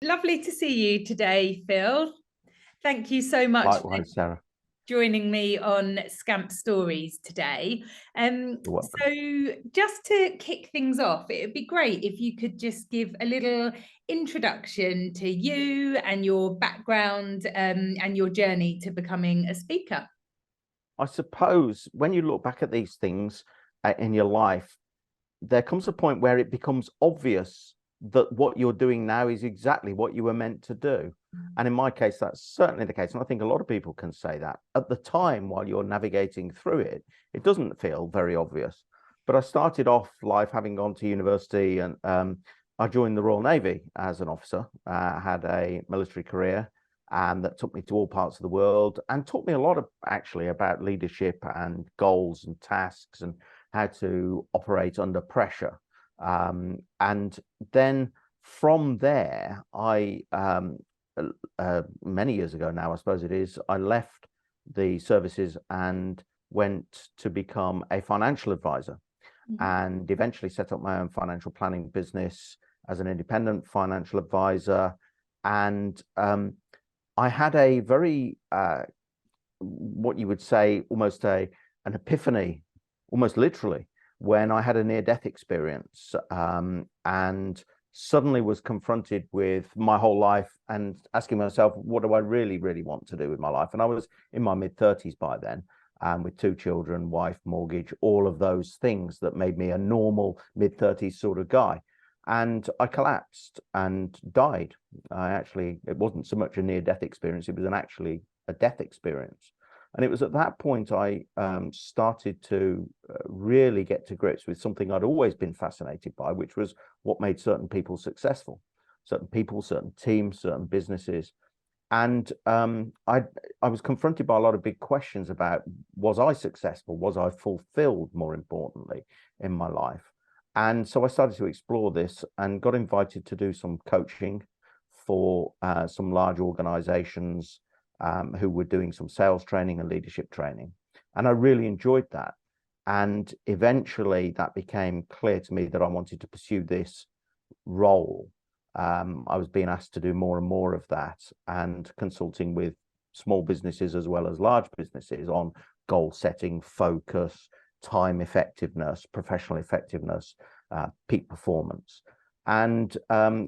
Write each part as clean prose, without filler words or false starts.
Lovely to see you today, Phil. Thank you so much for Likewise, Sarah. joining me on Scamp Stories today. You're welcome. So just to kick things off, it would be great if you could just give a little introduction to you and your background and your journey to becoming a speaker. I suppose when you look back at these things in your life, there comes a point where it becomes obvious that what you're doing now is exactly what you were meant to do. And in my case, that's certainly the case. And I think a lot of people can say that. At the time, while you're navigating through it, it doesn't feel very obvious. But I started off life having gone to university, and I joined the Royal Navy as an officer. I had a military career, and that took me to all parts of the world and taught me a lot of actually about leadership and goals and tasks and how to operate under pressure. And then from there, I many years ago now, I suppose it is, I left the services and went to become a financial advisor, and eventually set up my own financial planning business as an independent financial advisor. And I had a very, what you would say, almost an epiphany, almost literally, when I had a near-death experience, and suddenly was confronted with my whole life and asking myself, what do I really, really want to do with my life? And I was in my mid-30s by then, with 2 children, wife, mortgage, all of those things that made me a normal mid-30s sort of guy. And I collapsed and died. It wasn't so much a near-death experience, it was actually a death experience. And it was at that point I started to really get to grips with something I'd always been fascinated by, which was what made certain people successful, certain people, certain teams, certain businesses. And I was confronted by a lot of big questions about, was I successful? Was I fulfilled, more importantly, in my life? And so I started to explore this and got invited to do some coaching for some large organizations who were doing some sales training and leadership training. And I really enjoyed that. And eventually that became clear to me that I wanted to pursue this role. I was being asked to do more and more of that, and consulting with small businesses as well as large businesses on goal setting, focus, time effectiveness, professional effectiveness, peak performance. And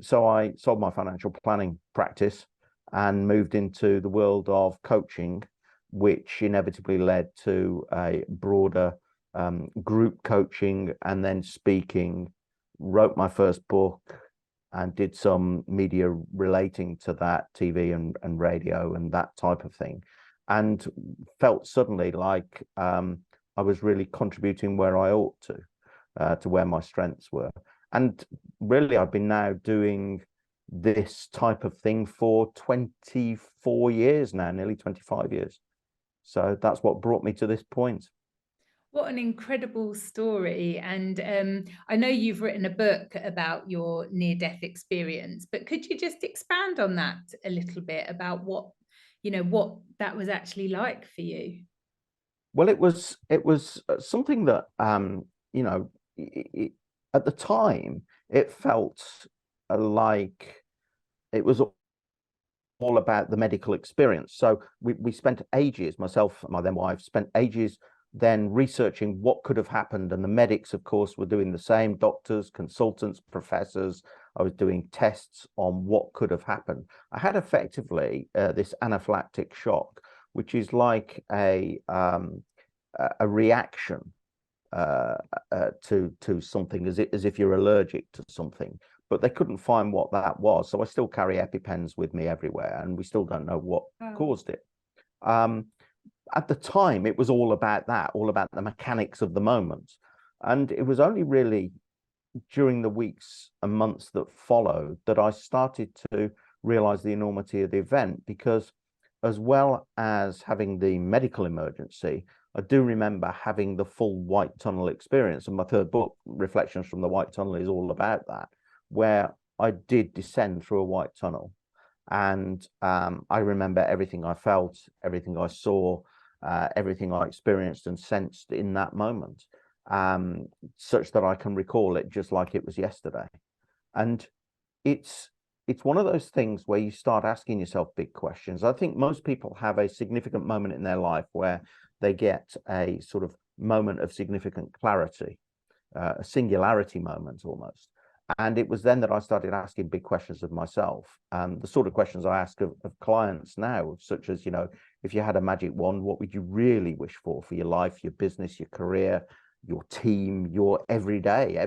so I sold my financial planning practice and moved into the world of coaching, which inevitably led to a broader group coaching and then speaking, wrote my first book and did some media relating to that, TV and radio and that type of thing, and felt suddenly like I was really contributing where I ought to where my strengths were. And really, I've been now doing this type of thing for 24 years now, nearly 25 years. So that's what brought me to this point. What an incredible story. And I know you've written a book about your near-death experience, but could you just expand on that a little bit about what that was actually like for you? Well, it was something that at the time it felt like it was all about the medical experience. So we spent ages, myself and my then wife spent ages then researching what could have happened, and the medics, of course, were doing the same, doctors, consultants, professors. I was doing tests on what could have happened. I had effectively this anaphylactic shock, which is like a reaction to something, as if you're allergic to something, but they couldn't find what that was. So I still carry EpiPens with me everywhere, and we still don't know what caused it. At the time, it was all about that, all about the mechanics of the moment. And it was only really during the weeks and months that followed that I started to realize the enormity of the event, because as well as having the medical emergency, I do remember having the full white tunnel experience. And my third book, Reflections from the White Tunnel, is all about that, where I did descend through a white tunnel. And I remember everything I felt, everything I saw, everything I experienced and sensed in that moment, such that I can recall it just like it was yesterday. And it's it's one of those things where you start asking yourself big questions. I think most people have a significant moment in their life where they get a sort of moment of significant clarity, a singularity moment almost. And it was then that I started asking big questions of myself. The sort of questions I ask of clients now, such as, if you had a magic wand, what would you really wish for your life, your business, your career, your team, your everyday,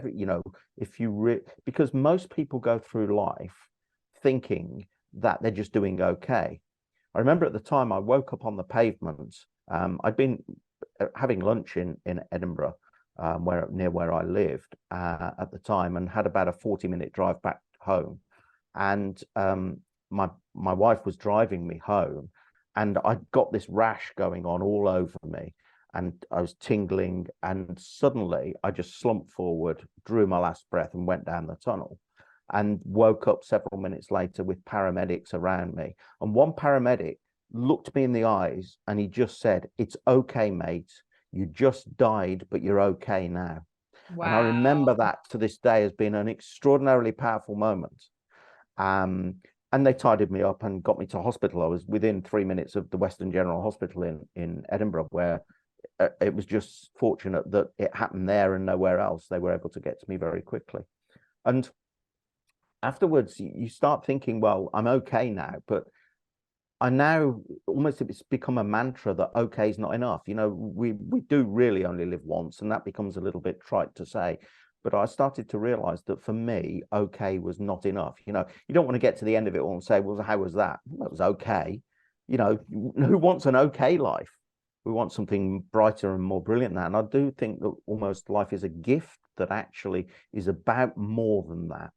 because most people go through life thinking that they're just doing okay. I remember at the time I woke up on the pavement. I'd been having lunch in Edinburgh, near where I lived at the time, and had about a 40-minute drive back home. And my wife was driving me home, and I got this rash going on all over me, and I was tingling, and suddenly I just slumped forward, drew my last breath, and went down the tunnel, and woke up several minutes later with paramedics around me. And one paramedic looked me in the eyes and he just said, "It's okay, mate. You just died, but you're okay now." And I remember Wow. that to this day as being an extraordinarily powerful moment. And they tidied me up and got me to hospital. I was within 3 minutes of the Western General Hospital in Edinburgh, where it was just fortunate that it happened there and nowhere else. They were able to get to me very quickly. And afterwards, you start thinking, well, I'm okay now, but I now it's become a mantra that okay is not enough. We do really only live once, and that becomes a little bit trite to say. But I started to realize that for me, okay was not enough. You don't want to get to the end of it all and say, well, how was that? Well, it was okay. Who wants an okay life? We want something brighter and more brilliant than that. And I do think that almost life is a gift that actually is about more than that.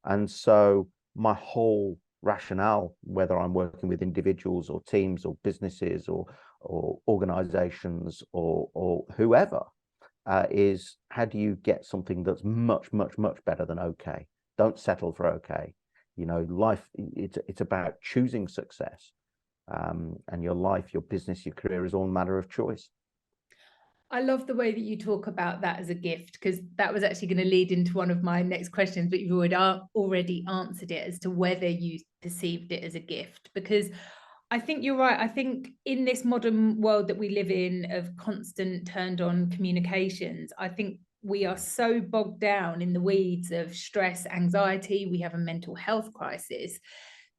And so my whole rationale, whether I'm working with individuals or teams or businesses or organizations or whoever, is how do you get something that's much, much, much better than okay? Don't settle for okay. Life, it's about choosing success. And your life, your business, your career is all a matter of choice. I love the way that you talk about that as a gift, because that was actually going to lead into one of my next questions, but you've already answered it as to whether you perceived it as a gift. Because I think you're right. I think in this modern world that we live in of constant turned on communications, I think we are so bogged down in the weeds of stress, anxiety. We have a mental health crisis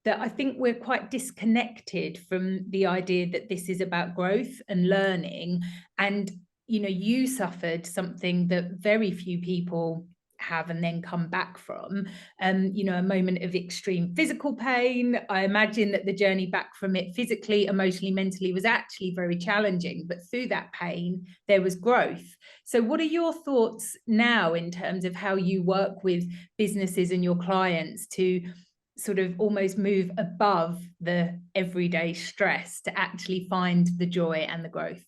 that I think we're quite disconnected from the idea that this is about growth and learning. And you suffered something that very few people have and then come back from, a moment of extreme physical pain. I imagine that the journey back from it physically, emotionally, mentally was actually very challenging, but through that pain there was growth. So what are your thoughts now in terms of how you work with businesses and your clients to sort of almost move above the everyday stress to actually find the joy and the growth?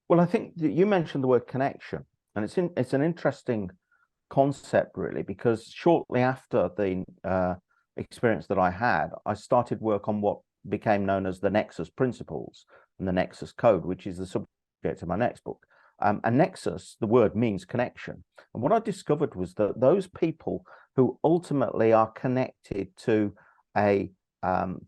Well, I think that you mentioned the word connection, and it's an interesting concept, really, because shortly after the experience that I had, I started work on what became known as the Nexus principles and the Nexus code, which is the subject of my next book. And Nexus, the word means connection. And what I discovered was that those people who ultimately are connected to a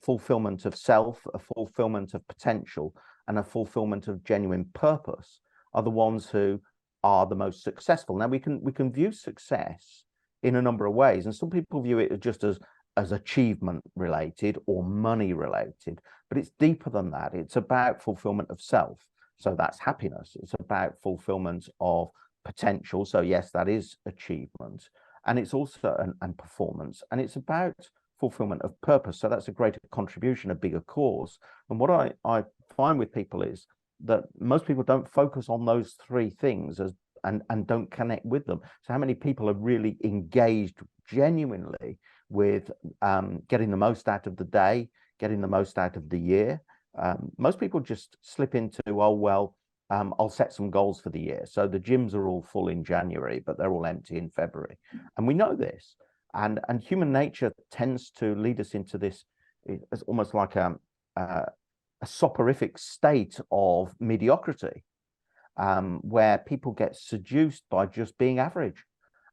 fulfillment of self, a fulfillment of potential, and a fulfillment of genuine purpose are the ones who are the most successful. Now we can view success in a number of ways, and some people view it just as achievement related or money related, but it's deeper than that. It's about fulfillment of self. So that's happiness. It's about fulfillment of potential. So yes, that is achievement. And it's also and performance. And it's about fulfillment of purpose. So that's a greater contribution, a bigger cause. And what I find with people is that most people don't focus on those three things and don't connect with them. So how many people are really engaged genuinely with getting the most out of the day, getting the most out of the year? Most people just slip into, oh, well, I'll set some goals for the year. So the gyms are all full in January, but they're all empty in February. And we know this. And human nature tends to lead us into this. It's almost like a soporific state of mediocrity, where people get seduced by just being average.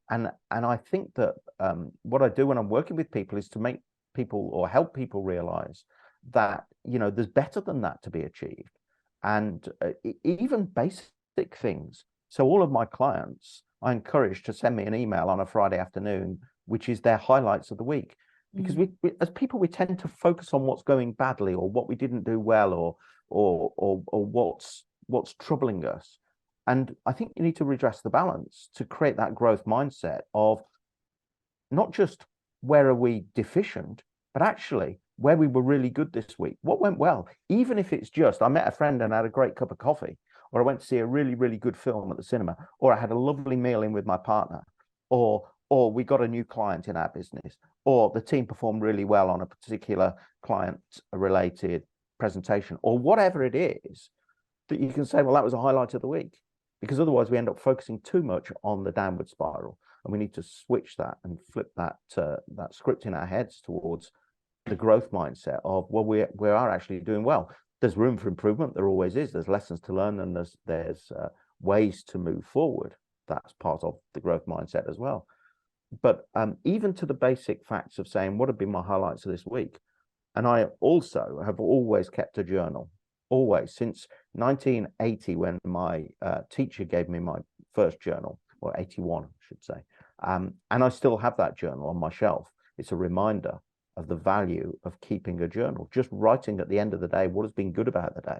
And I think that what I do when I'm working with people is to make people or help people realize that, there's better than that to be achieved. And even basic things. So all of my clients, I encourage to send me an email on a Friday afternoon, which is their highlights of the week. Because we as people, we tend to focus on what's going badly or what we didn't do well or what's troubling us. And I think you need to redress the balance to create that growth mindset of not just where are we deficient, but actually where we were really good this week. What went well? Even if it's just, I met a friend and had a great cup of coffee, or I went to see a really, really good film at the cinema, or I had a lovely meal in with my partner, or we got a new client in our business, or the team performed really well on a particular client-related presentation, or whatever it is, that you can say, well, that was a highlight of the week. Because otherwise we end up focusing too much on the downward spiral. And we need to switch that and flip that script in our heads towards the growth mindset of, well, we are actually doing well. There's room for improvement. There always is. There's lessons to learn, and there's ways to move forward. That's part of the growth mindset as well. But even to the basic facts of saying, what have been my highlights of this week? And I also have always kept a journal, always, since 1980, when my teacher gave me my first journal, or 81, I should say. And I still have that journal on my shelf. It's a reminder of the value of keeping a journal, just writing at the end of the day what has been good about the day.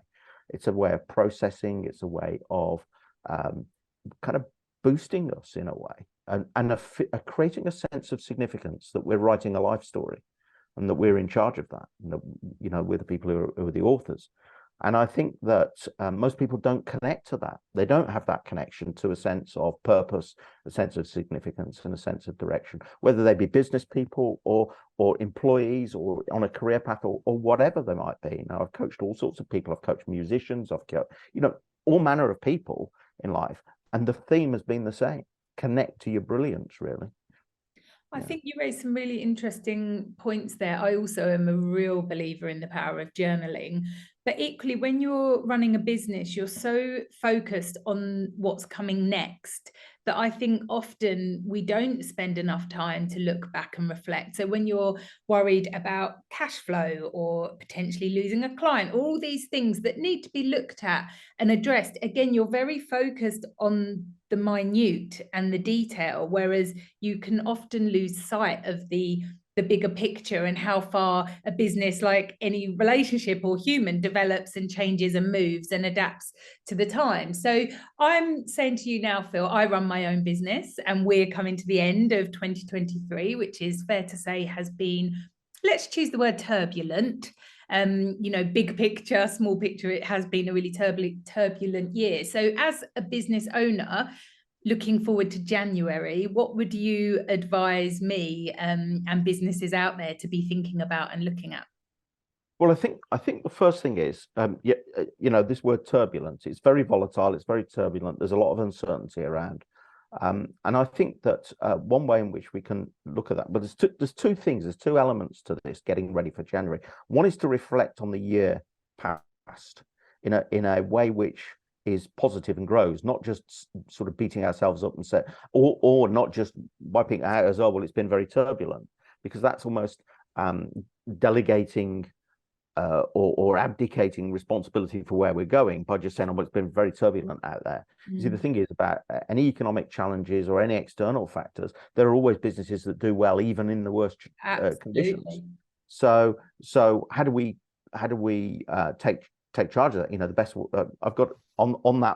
It's a way of processing. It's a way of kind of boosting us in a way, and creating a sense of significance that we're writing a life story and that we're in charge of that, and that, we're the people who are the authors. And I think that most people don't connect to that. They don't have that connection to a sense of purpose, a sense of significance, and a sense of direction, whether they be business people or employees or on a career path or whatever they might be. Now, I've coached all sorts of people. I've coached musicians. I've coached, all manner of people in life. And the theme has been the same. Connect to your brilliance, really. I think you raised some really interesting points there. I also am a real believer in the power of journaling. But equally, when you're running a business, you're so focused on what's coming next that I think often we don't spend enough time to look back and reflect. So when you're worried about cash flow or potentially losing a client, all these things that need to be looked at and addressed, again, you're very focused on the minute and the detail, whereas you can often lose sight of the bigger picture and how far a business, like any relationship or human, develops and changes and moves and adapts to the time. So I'm saying to you now, Phil, I run my own business and we're coming to the end of 2023, which is fair to say has been, let's choose the word turbulent. Big picture, small picture, it has been a really turbulent year. So as a business owner, looking forward to January, what would you advise me and businesses out there to be thinking about and looking at? Well, I think the first thing is, this word turbulence, it's very volatile, it's very turbulent. There's a lot of uncertainty around. And I think that one way in which we can look at that, but there's two things, there's two elements to this getting ready for January. One is to reflect on the year past in a way which is positive and grows, not just sort of beating ourselves up and say, or not just wiping it out as, oh, well, it's been very turbulent, because that's almost delegating or abdicating responsibility for where we're going by just saying, oh, well, it's been very turbulent out there. You see, the thing is about any economic challenges or any external factors, there are always businesses that do well, even in the worst conditions. So how do we take charge of that? The best I've got on that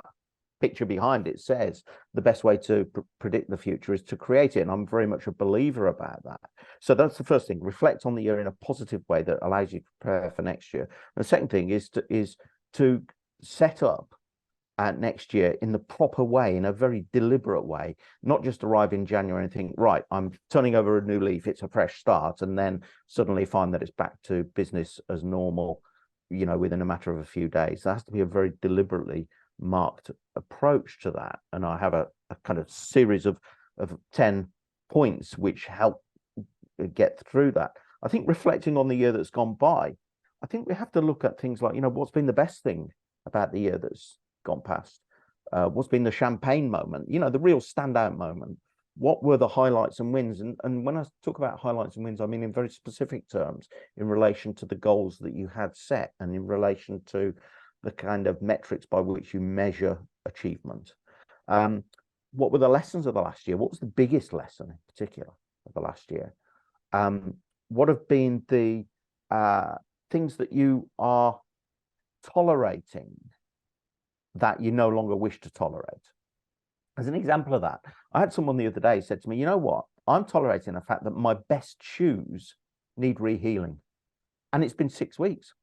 picture behind it says the best way to predict the future is to create it, and I'm very much a believer about that. So that's the first thing: reflect on the year in a positive way that allows you to prepare for next year. And the second thing is to set up next year in the proper way, in a very deliberate way, not just arrive in January and think, right, I'm turning over a new leaf, it's a fresh start, and then suddenly find that it's back to business as normal, within a matter of a few days. There has to be a very deliberately marked approach to that. And I have a kind of series of 10 points which help get through that. I think reflecting on the year that's gone by, I think we have to look at things like, what's been the best thing about the year that's gone past? What's been the champagne moment, the real standout moment? what were the highlights and wins? And when I talk about highlights and wins, I mean in very specific terms in relation to the goals that you had set and in relation to the kind of metrics by which you measure achievement. What were the lessons of the last year? What was the biggest lesson in particular of the last year? What have been the things that you are tolerating that you no longer wish to tolerate? As an example of that, I had someone the other day said to me, you know what? I'm tolerating the fact that my best shoes need rehealing. And it's been 6 weeks.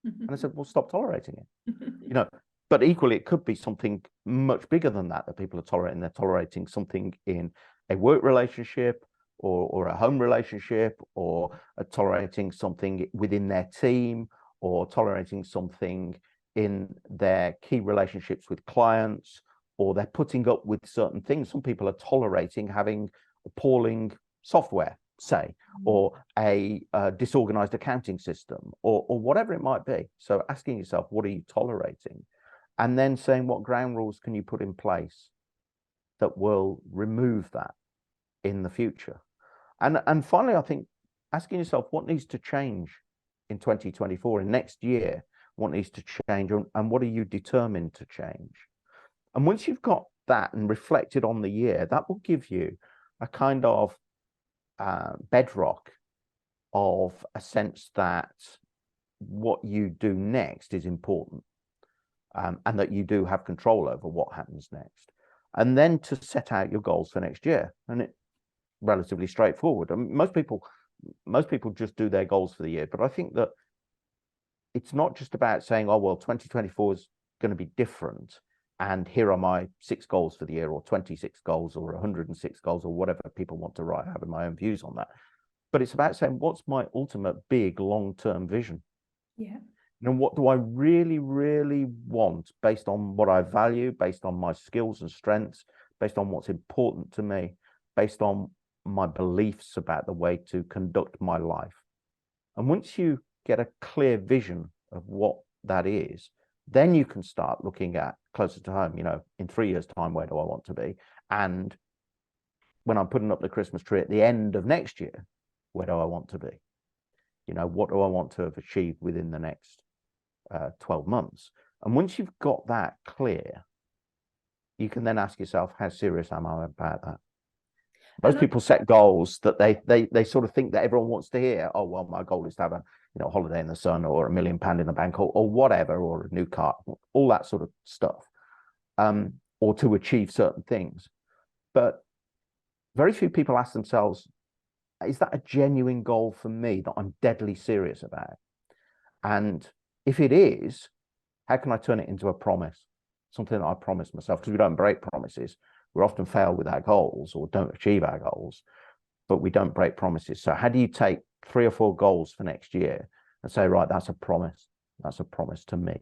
And I said, well, stop tolerating it. You know, but equally, it could be something much bigger than that people are tolerating. They're tolerating something in a work relationship or a home relationship, or tolerating something within their team, or tolerating something in their key relationships with clients, or they're putting up with certain things. Some people are tolerating having appalling software, say, or a disorganized accounting system, or whatever it might be. So asking yourself, what are you tolerating? And then saying, what ground rules can you put in place that will remove that in the future? And finally, I think asking yourself, what needs to change in 2024, in next year, what needs to change, and what are you determined to change? And once you've got that and reflected on the year, that will give you a kind of bedrock of a sense that what you do next is important, and that you do have control over what happens next. And then to set out your goals for next year. And it's relatively straightforward. I mean, most people just do their goals for the year. But I think that it's not just about saying, oh, well, 2024 is going to be different, and here are my 6 goals for the year, or 26 goals, or 106 goals, or whatever people want to write. I have my own views on that. But it's about saying, what's my ultimate big long-term vision? Yeah. And what do I really, really want, based on what I value, based on my skills and strengths, based on what's important to me, based on my beliefs about the way to conduct my life? And once you get a clear vision of what that is, then you can start looking at closer to home, you know, in 3 years' time, where do I want to be? And when I'm putting up the Christmas tree at the end of next year, where do I want to be? You know, what do I want to have achieved within the next 12 months? And once you've got that clear, you can then ask yourself, how serious am I about that? Most people set goals that they sort of think that everyone wants to hear. Oh, well, my goal is to have a holiday in the sun, or £1 million in the bank, or whatever, or a new car, all that sort of stuff, or to achieve certain things. But very few people ask themselves, is that a genuine goal for me that I'm deadly serious about? And if it is, how can I turn it into a promise? Something that I promise myself, because we don't break promises. We often fail with our goals, or don't achieve our goals, but we don't break promises. So how do you take 3 or 4 goals for next year and say, right, that's a promise. That's a promise to me.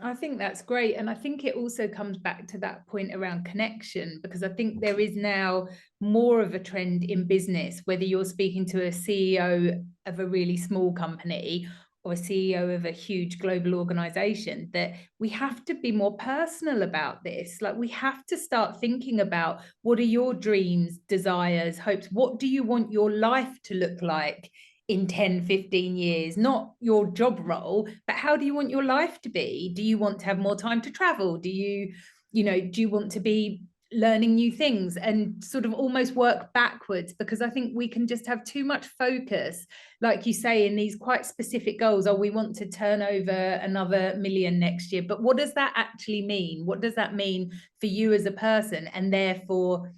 I think that's great. And I think it also comes back to that point around connection, because I think there is now more of a trend in business, whether you're speaking to a CEO of a really small company or a CEO of a huge global organization, that we have to be more personal about this. Like, we have to start thinking about, what are your dreams, desires, hopes? What do you want your life to look like in 10, 15 years? Not your job role, but how do you want your life to be? Do you want to have more time to travel? Do you want to be learning new things, and sort of almost work backwards? Because I think we can just have too much focus, like you say, in these quite specific goals. Oh, we want to turn over another million next year. But what does that actually mean? What does that mean for you as a person, and therefore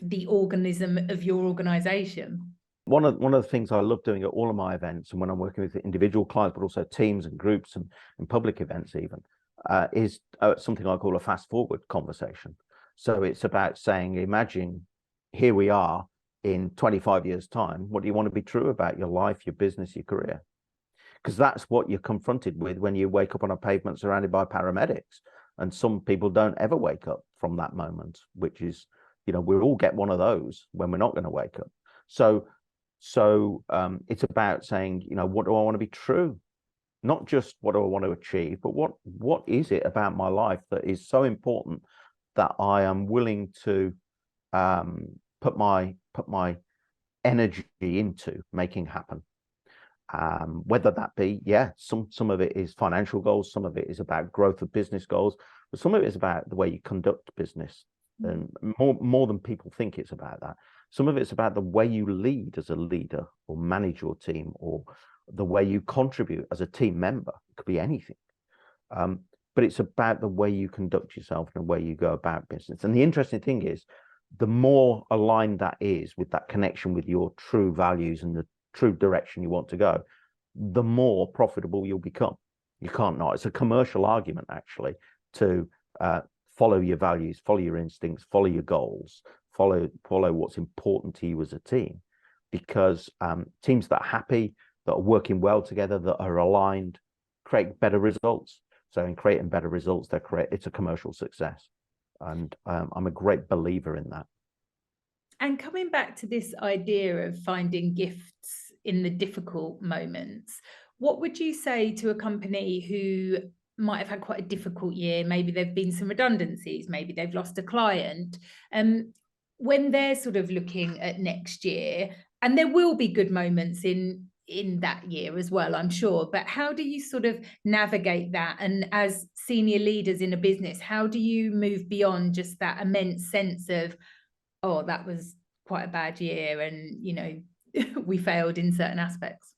the organism of your organization? One of the things I love doing at all of my events, and when I'm working with individual clients, but also teams and groups and public events even, is something I call a fast forward conversation. So it's about saying, imagine here we are in 25 years' time. What do you want to be true about your life, your business, your career? Because that's what you're confronted with when you wake up on a pavement surrounded by paramedics. And some people don't ever wake up from that moment, which is, we all get one of those when we're not going to wake up. So it's about saying, what do I want to be true? Not just what do I want to achieve, but what is it about my life that is so important that I am willing to put my energy into making happen. Whether that be, some of it is financial goals, some of it is about growth of business goals, but some of it is about the way you conduct business, and more than people think it's about that. Some of it's about the way you lead as a leader or manage your team, or the way you contribute as a team member. It could be anything. But it's about the way you conduct yourself and the way you go about business. And the interesting thing is, the more aligned that is with that connection with your true values and the true direction you want to go, the more profitable you'll become. You can't not. It's a commercial argument, actually, to follow your values, follow your instincts, follow your goals, follow what's important to you as a team. Because teams that are happy, that are working well together, that are aligned, create better results. So in creating better results, it's a commercial success. And I'm a great believer in that. And coming back to this idea of finding gifts in the difficult moments, what would you say to a company who might have had quite a difficult year? Maybe there've been some redundancies, maybe they've lost a client. When they're sort of looking at next year, and there will be good moments in that year as well, I'm sure, but how do you sort of navigate that? And as senior leaders in a business, how do you move beyond just that immense sense of, oh, that was quite a bad year, and we failed in certain aspects?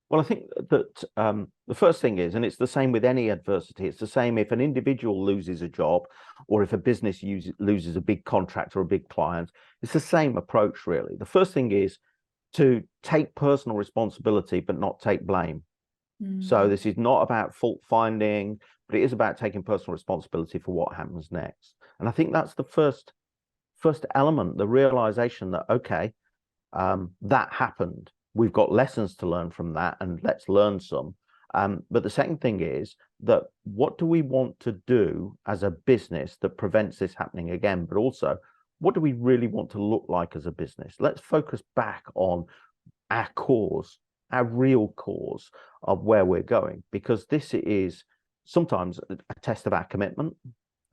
Well, I think that the first thing is, and it's the same with any adversity, it's the same if an individual loses a job, or if a business loses a big contract or a big client. It's the same approach, really. The first thing is to take personal responsibility, but not take blame. So this is not about fault finding, but it is about taking personal responsibility for what happens next. And I think that's the first element, the realization that, okay, that happened. We've got lessons to learn from that, and let's learn some. But the second thing is that, what do we want to do as a business that prevents this happening again? But also, what do we really want to look like as a business? Let's focus back on our cause, our real cause of where we're going, because this is sometimes a test of our commitment.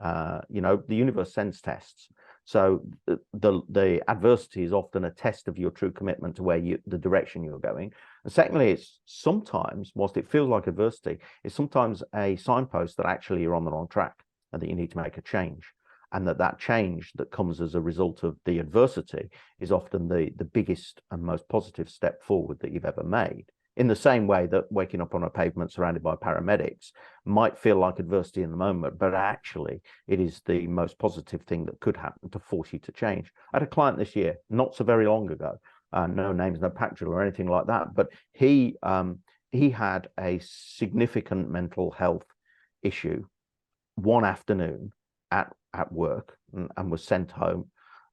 The universe sends tests. So the adversity is often a test of your true commitment to the direction you're going. And secondly, it's sometimes, whilst it feels like adversity, it's sometimes a signpost that actually you're on the wrong track and that you need to make a change. And that change that comes as a result of the adversity is often the biggest and most positive step forward that you've ever made. In the same way that waking up on a pavement surrounded by paramedics might feel like adversity in the moment, but actually it is the most positive thing that could happen to force you to change. I had a client this year, not so very long ago, no names, no patch or anything like that, but he had a significant mental health issue one afternoon at work, and was sent home,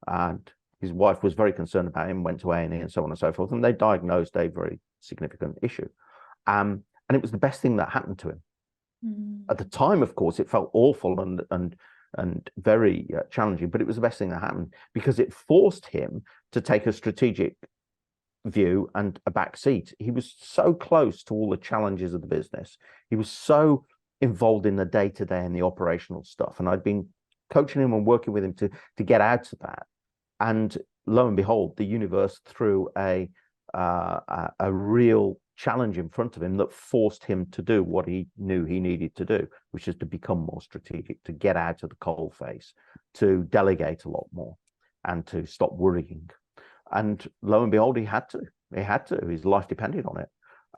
and his wife was very concerned about him, went to A&E and so on and so forth, and they diagnosed a very significant issue. And it was the best thing that happened to him. At the time, of course, it felt awful and very challenging, but it was the best thing that happened, because it forced him to take a strategic view and a back seat. He was so close to all the challenges of the business. He was so involved in the day-to-day and the operational stuff. And I'd been coaching him and working with him to get out of that. And lo and behold, the universe threw a real challenge in front of him that forced him to do what he knew he needed to do, which is to become more strategic, to get out of the coal face, to delegate a lot more, and to stop worrying. And lo and behold, he had to. His life depended on it.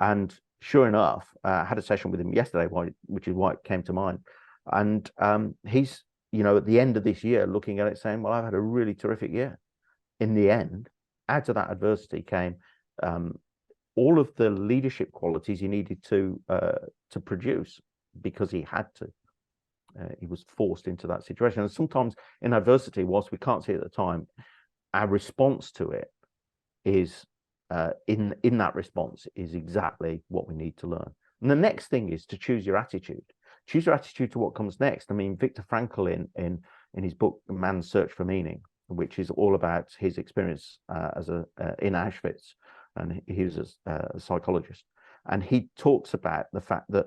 And sure enough, I had a session with him yesterday, which is why it came to mind. And he's, at the end of this year, looking at it saying, well, I've had a really terrific year. In the end, out of that adversity came all of the leadership qualities he needed to produce, because he had to. He was forced into that situation. And sometimes in adversity, whilst we can't see it at the time, our response to it is, in that response is exactly what we need to learn. And the next thing is to choose your attitude. Choose your attitude to what comes next. I mean, Viktor Frankl in his book Man's Search for Meaning, which is all about his experience in Auschwitz, and he was a psychologist, and he talks about the fact that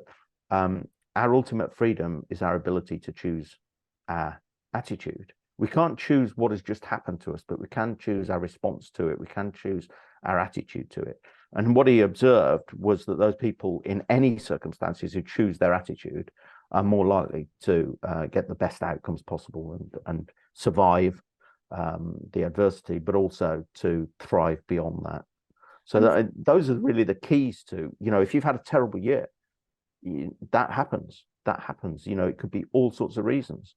our ultimate freedom is our ability to choose our attitude. We can't choose what has just happened to us, but we can choose our response to it. We can choose our attitude to it. And what he observed was that those people in any circumstances who choose their attitude are more likely to get the best outcomes possible and survive the adversity, but also to thrive beyond that. So those are really the keys to, if you've had a terrible year, that happens. That happens. It could be all sorts of reasons.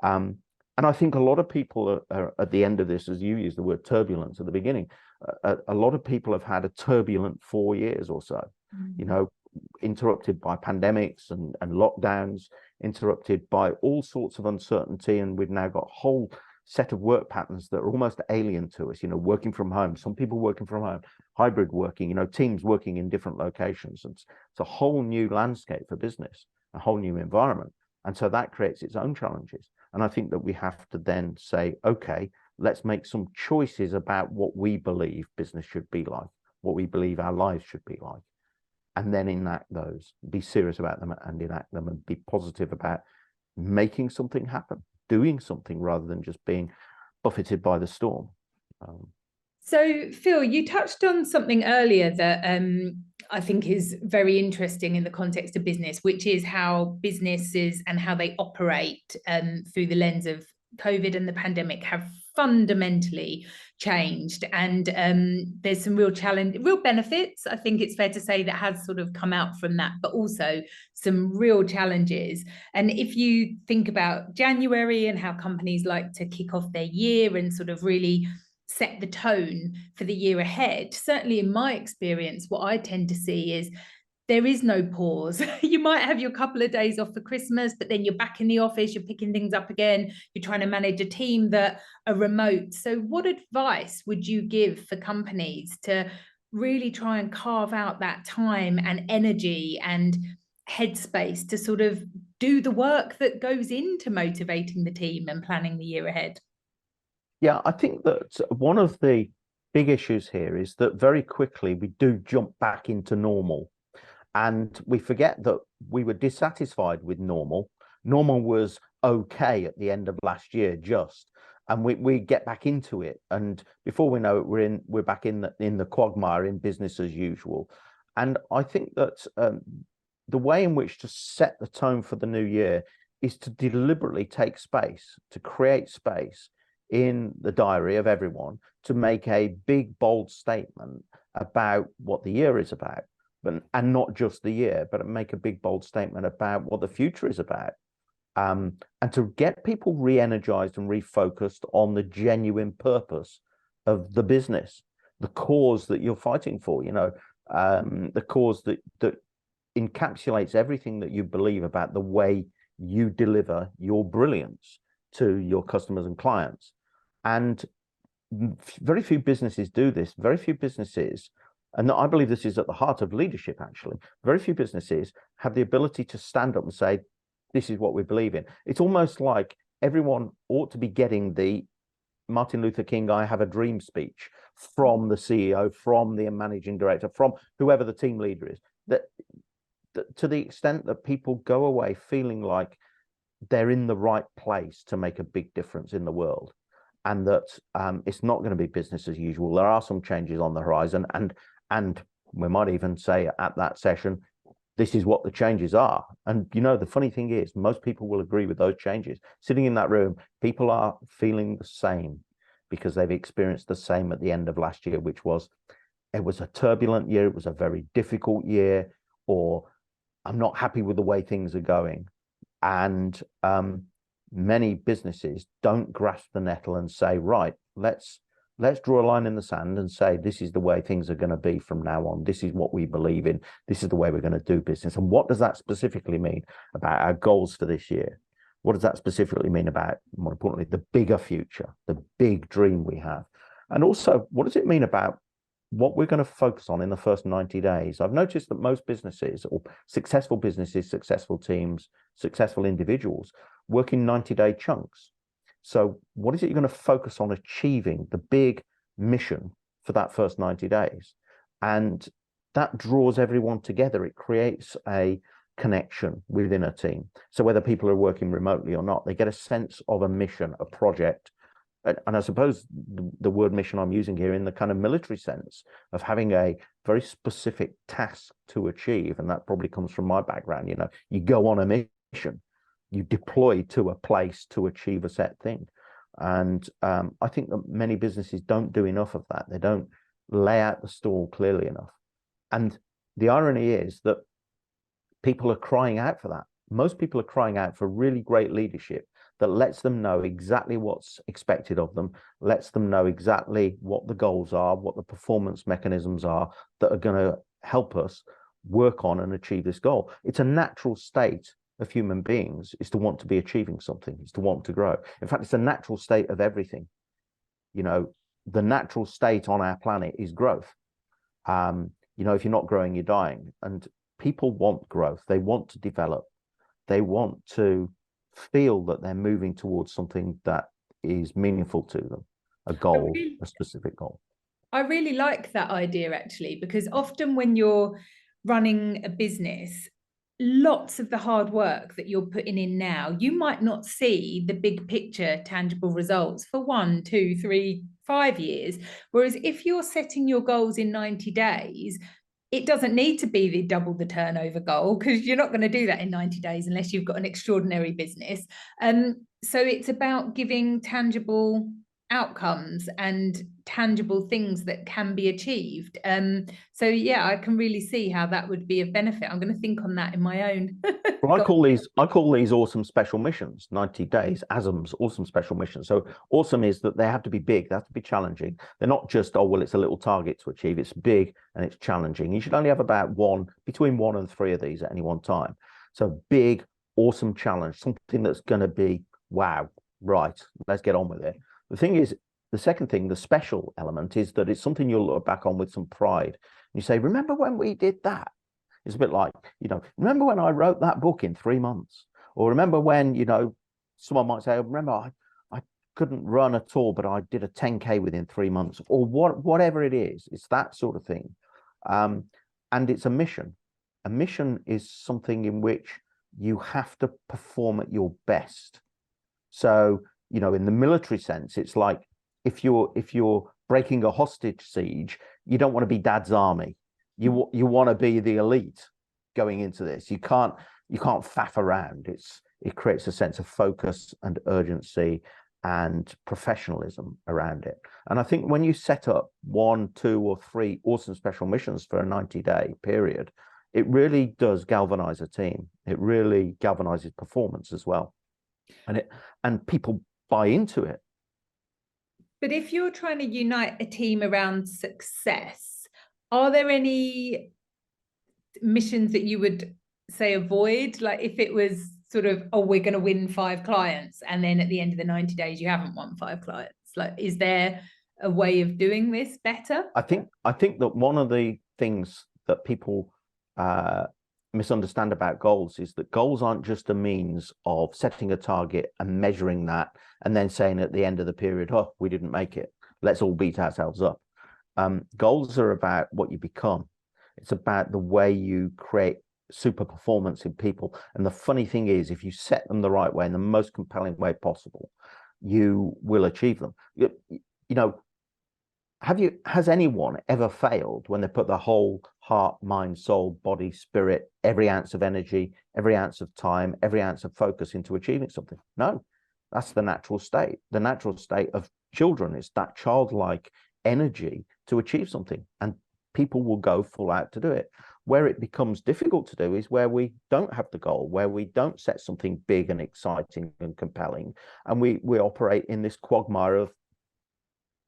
And I think a lot of people are at the end of this, as you used the word turbulence at the beginning, a lot of people have had a turbulent 4 years or so, interrupted by pandemics and lockdowns, interrupted by all sorts of uncertainty. And we've now got a whole set of work patterns that are almost alien to us, working from home, some people working from home, hybrid working, teams working in different locations. It's a whole new landscape for business, a whole new environment. And so that creates its own challenges. And I think that we have to then say, okay, let's make some choices about what we believe business should be like, what we believe our lives should be like, and then enact those, be serious about them and enact them, and be positive about making something happen, doing something rather than just being buffeted by the storm. So, Phil, you touched on something earlier that I think is very interesting in the context of business, which is how businesses and how they operate through the lens of COVID and the pandemic have fundamentally changed. And there's some real benefits, I think it's fair to say, that has sort of come out from that, but also some real challenges. And if you think about January and how companies like to kick off their year and sort of really set the tone for the year ahead, certainly in my experience, what I tend to see is there is no pause. You might have your couple of days off for Christmas, but then you're back in the office, you're picking things up again, you're trying to manage a team that are remote. So what advice would you give for companies to really try and carve out that time and energy and headspace to sort of do the work that goes into motivating the team and planning the year ahead? Yeah, I think that one of the big issues here is that very quickly we do jump back into normal. And we forget that we were dissatisfied with normal. Normal was okay at the end of last year, and we get back into it. And before we know it, we're back in the quagmire, in business as usual. And I think that the way in which to set the tone for the new year is to deliberately take space, to create space in the diary of everyone to make a big, bold statement about what the year is about. And not just the year, but make a big, bold statement about what the future is about. And to get people re-energized and refocused on the genuine purpose of the business, the cause that you're fighting for, the cause that encapsulates everything that you believe about the way you deliver your brilliance to your customers and clients. And very few businesses do this. Very few businesses, and I believe this is at the heart of leadership, actually, very few businesses have the ability to stand up and say, this is what we believe in. It's almost like everyone ought to be getting the Martin Luther King, I have a dream speech from the CEO, from the managing director, from whoever the team leader is. That to the extent that people go away feeling like they're in the right place to make a big difference in the world, and that it's not going to be business as usual. There are some changes on the horizon, and we might even say at that session, this is what the changes are. And the funny thing is, most people will agree with those changes. Sitting in that room, people are feeling the same because they've experienced the same at the end of last year, which was, it was a turbulent year, it was a very difficult year, or I'm not happy with the way things are going. And many businesses don't grasp the nettle and say, right, let's draw a line in the sand and say, this is the way things are going to be from now on. This is what we believe in. This is the way we're going to do business. And what does that specifically mean about our goals for this year? What does that specifically mean about, more importantly, the bigger future, the big dream we have? And also, what does it mean about what we're going to focus on in the first 90 days? I've noticed that most businesses, or successful businesses, successful teams, successful individuals, work in 90-day chunks. So what is it you're going to focus on achieving, the big mission for that first 90 days? And that draws everyone together. It creates a connection within a team. So whether people are working remotely or not, they get a sense of a mission, a project. And I suppose the word mission I'm using here in the kind of military sense of having a very specific task to achieve. And that probably comes from my background. You know, you go on a mission, you deploy to a place to achieve a set thing. And I think that many businesses don't do enough of that. They don't lay out the stall clearly enough. And the irony is that people are crying out for that. Most people are crying out for really great leadership that lets them know exactly what's expected of them, lets them know exactly what the goals are, what the performance mechanisms are that are going to help us work on and achieve this goal. It's a natural state of human beings is to want to be achieving something, is to want to grow. In fact, it's a natural state of everything. You know, the natural state on our planet is growth. You know, if you're not growing, you're dying. And people want growth. They want to develop. They want to feel that they're moving towards something that is meaningful to them, a goal, a specific goal. I really like that idea, actually, because often when you're running a business, lots of the hard work that you're putting in now, you might not see the big picture tangible results for 1, 2, 3, 5 years. Whereas if you're setting your goals in 90 days, it doesn't need to be the double the turnover goal, because you're not going to do that in 90 days unless you've got an extraordinary business. So it's about giving tangible outcomes and tangible things that can be achieved. So yeah, I can really see how that would be of benefit. I'm going to think on that in my own. Well, I call these awesome special missions, 90 days, ASMs, awesome special missions. So awesome is that they have to be big, they have to be challenging. They're not just, oh, well, it's a little target to achieve. It's big and it's challenging. You should only have about between 1 and 3 of these at any one time. So big, awesome challenge, something that's going to be, wow, right, let's get on with it. The thing is, the second thing, the special element, is that it's something you'll look back on with some pride. You say, remember when we did that? It's a bit like, you know, remember when I wrote that book in 3 months? Or remember when, you know, someone might say, oh, remember I couldn't run at all, but I did a 10K within 3 months, or whatever it is. It's that sort of thing. And it's a mission. A mission is something in which you have to perform at your best. So, you know, in the military sense, it's like if you're breaking a hostage siege, you don't want to be Dad's army. You want to be the elite going into this. You can't faff around. It creates a sense of focus and urgency and professionalism around it. And I think when you set up 1, 2, or 3 awesome special missions for a 90-day period, it really does galvanize a team. It really galvanizes performance as well. And people buy into it. But if you're trying to unite a team around success, are there any missions that you would say avoid? Like if it was sort of, oh, we're going to win 5 clients, and then at the end of the 90 days, you haven't won 5 clients. Like, is there a way of doing this better? I think that one of the things that people misunderstand about goals is that goals aren't just a means of setting a target and measuring that and then saying at the end of the period, oh, we didn't make it, let's all beat ourselves up. Goals are about what you become. It's about the way you create super performance in people. And the funny thing is, if you set them the right way, in the most compelling way possible, you will achieve them. You know, has anyone ever failed when they put their whole heart, mind, soul, body, spirit, every ounce of energy, every ounce of time, every ounce of focus into achieving something? No, that's the natural state. The natural state of children is that childlike energy to achieve something, and people will go full out to do it. Where it becomes difficult to do is where we don't have the goal, where we don't set something big and exciting and compelling, and we operate in this quagmire of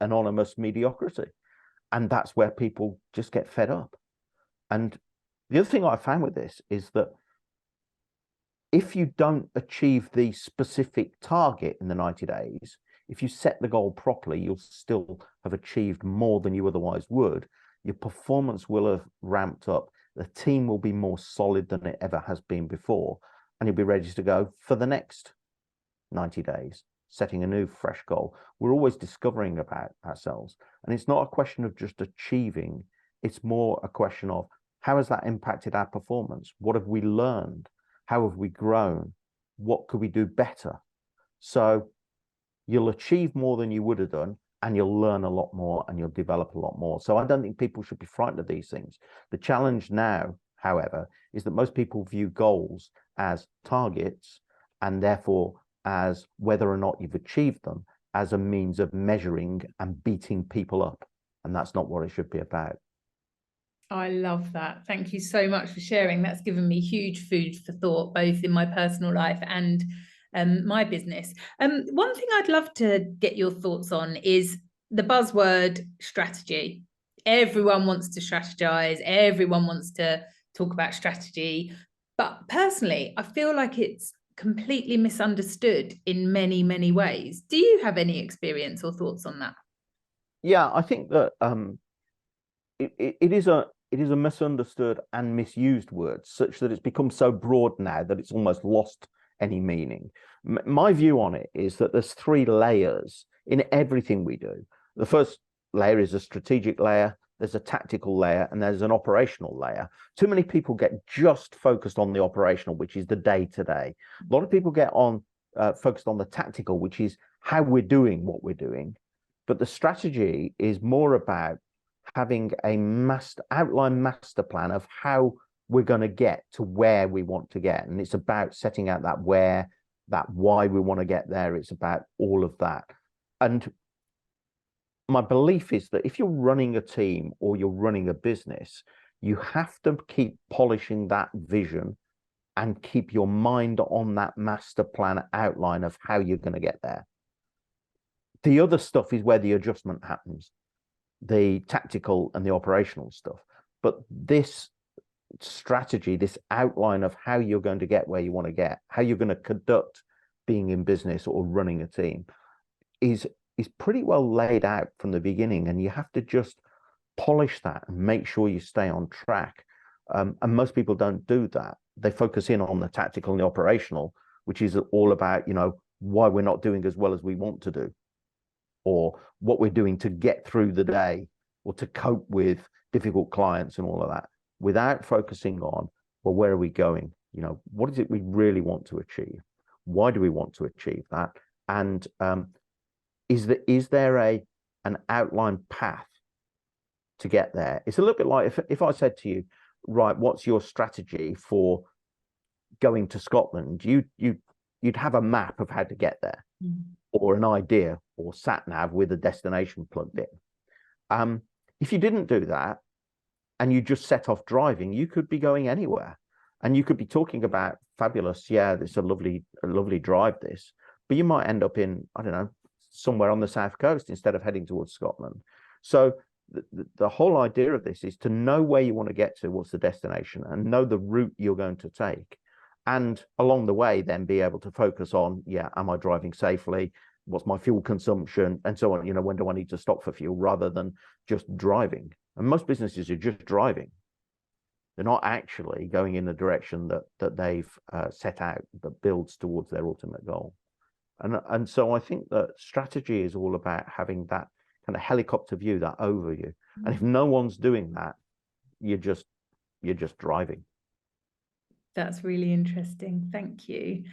anonymous mediocrity. And that's where people just get fed up. And the other thing I found with this is that if you don't achieve the specific target in the 90 days, if you set the goal properly, you'll still have achieved more than you otherwise would. Your performance will have ramped up. The team will be more solid than it ever has been before. And you'll be ready to go for the next 90 days, setting a new, fresh goal. We're always discovering about ourselves. And it's not a question of just achieving. It's more a question of How has that impacted our performance? What have we learned? How have we grown? What could we do better? So you'll achieve more than you would have done, and you'll learn a lot more, and you'll develop a lot more. So I don't think people should be frightened of these things. The challenge now, however, is that most people view goals as targets, and therefore as whether or not you've achieved them as a means of measuring and beating people up. And that's not what it should be about. I love that. Thank you so much for sharing. That's given me huge food for thought, both in my personal life and my business. One thing I'd love to get your thoughts on is the buzzword strategy. Everyone wants to strategize. Everyone wants to talk about strategy. But personally, I feel like it's completely misunderstood in many, many ways. Do you have any experience or thoughts on that? Yeah, I think that it is a misunderstood and misused word, such that it's become so broad now that it's almost lost any meaning. My view on it is that there's three layers in everything we do. The first layer is a strategic layer, there's a tactical layer, and there's an operational layer. Too many people get just focused on the operational, which is the day-to-day. A lot of people get on focused on the tactical, which is how we're doing what we're doing. But the strategy is more about having a outline master plan of how we're going to get to where we want to get. And it's about setting out that where, that why we want to get there. It's about all of that. And my belief is that if you're running a team or you're running a business, you have to keep polishing that vision and keep your mind on that master plan outline of how you're going to get there. The other stuff is where the adjustment happens, the tactical and the operational stuff. But this strategy, this outline of how you're going to get where you want to get, how you're going to conduct being in business or running a team is pretty well laid out from the beginning. And you have to just polish that and make sure you stay on track. And most people don't do that. They focus in on the tactical and the operational, which is all about, why we're not doing as well as we want to do, or what we're doing to get through the day, or to cope with difficult clients and all of that, without focusing on, well, where are we going? What is it we really want to achieve? Why do we want to achieve that? And is there an outlined path to get there? It's a little bit like if I said to you, right, what's your strategy for going to Scotland? You'd have a map of how to get there, or an idea, or sat nav with a destination plugged in. If you didn't do that and you just set off driving, you could be going anywhere, and you could be talking about fabulous, yeah, it's a lovely drive, this, but you might end up in, I don't know, somewhere on the south coast instead of heading towards Scotland. So the whole idea of this is to know where you want to get to, what's the destination, and know the route you're going to take. And along the way, then be able to focus on, yeah, am I driving safely? What's my fuel consumption? And so on. When do I need to stop for fuel, rather than just driving? And most businesses are just driving. They're not actually going in the direction that they've set out, that builds towards their ultimate goal. And so I think that strategy is all about having that kind of helicopter view, that overview. And if no one's doing that, you're just driving. That's really interesting. Thank you.